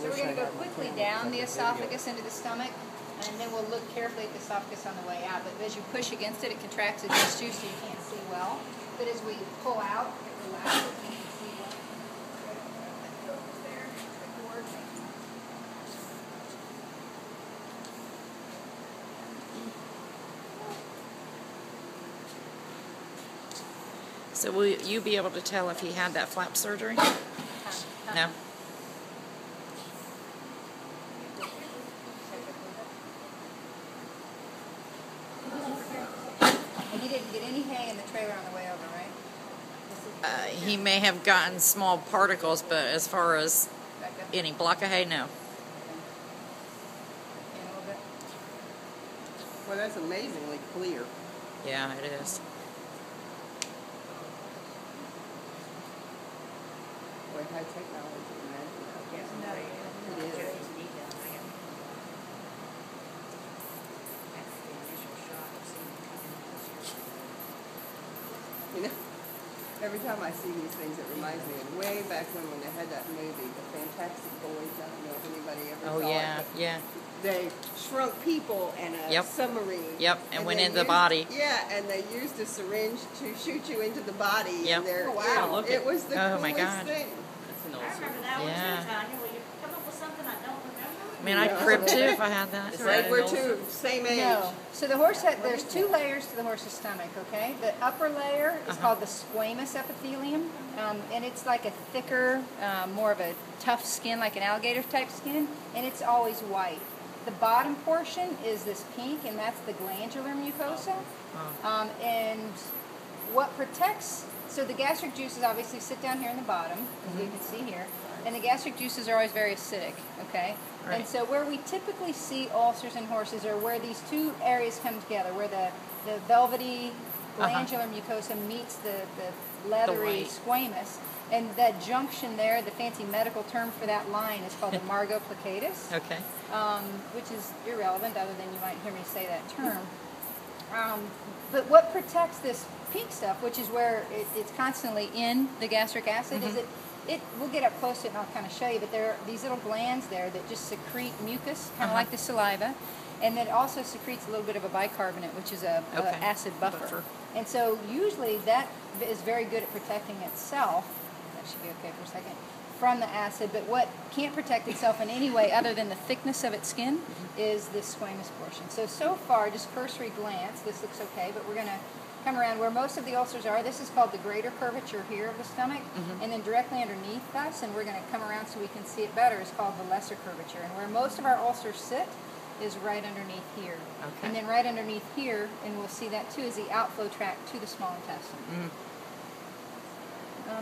So we're going to go quickly down the esophagus into the stomach, and then we'll look carefully at the esophagus on the way out. But as you push against it, it contracts against you so you can't see well. But as we pull out, it relaxes and you can see well. There. So will you be able to tell if he had that flap surgery? No. And he didn't get any hay in the trailer on the way over, right? He may have gotten small particles, but as far as any block of hay, no. Well, that's amazingly clear. Yeah, it is. Boy, high technology, imagine that. Yes, no, it is. You know, every time I see these things, it reminds me of way back when they had that movie, The Fantastic Boys. I don't know if anybody ever saw yeah, it. yeah. They shrunk people in a submarine. Yep, and went into the body. Yeah, and they used a syringe to shoot you into the body. Yep. And wow. It was the coolest my God. thing. I remember that one too, Tanya. Will you come up with something I don't remember? I mean, I'd crib too if I had that. That's right, we're two, same age. No. So the horse there's two layers to the horse's stomach, okay? The upper layer is called the squamous epithelium, and it's like a thicker, more of a tough skin, like an alligator type skin, and it's always white. The bottom portion is this pink, and that's the glandular mucosa. And what protects, so the gastric juices obviously sit down here in the bottom, as you can see here, and the gastric juices are always very acidic, okay? Right. And so where we typically see ulcers in horses are where these two areas come together, where the velvety glandular mucosa meets the leathery squamous. And that junction there, the fancy medical term for that line is called the margo plicatus. Okay. Which is irrelevant, other than you might hear me say that term. But what protects this pink stuff, which is where it's constantly in the gastric acid, is we'll get up close to it and I'll kind of show you, but there are these little glands there that just secrete mucus, kind of like the saliva, and it also secretes a little bit of a bicarbonate, which is a acid buffer. And so usually that is very good at protecting itself. That should be okay for a second, from the acid, but what can't protect itself in any way other than the thickness of its skin is this squamous portion. So far, just cursory glance, this looks okay, but we're going to come around where most of the ulcers are. This is called the greater curvature here of the stomach, and then directly underneath us, and we're going to come around so we can see it better, is called the lesser curvature. And where most of our ulcers sit is right underneath here. And then right underneath here, and we'll see that too, is the outflow tract to the small intestine.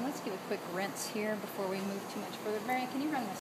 Let's give a quick rinse here before we move too much further. Marion, can you run this?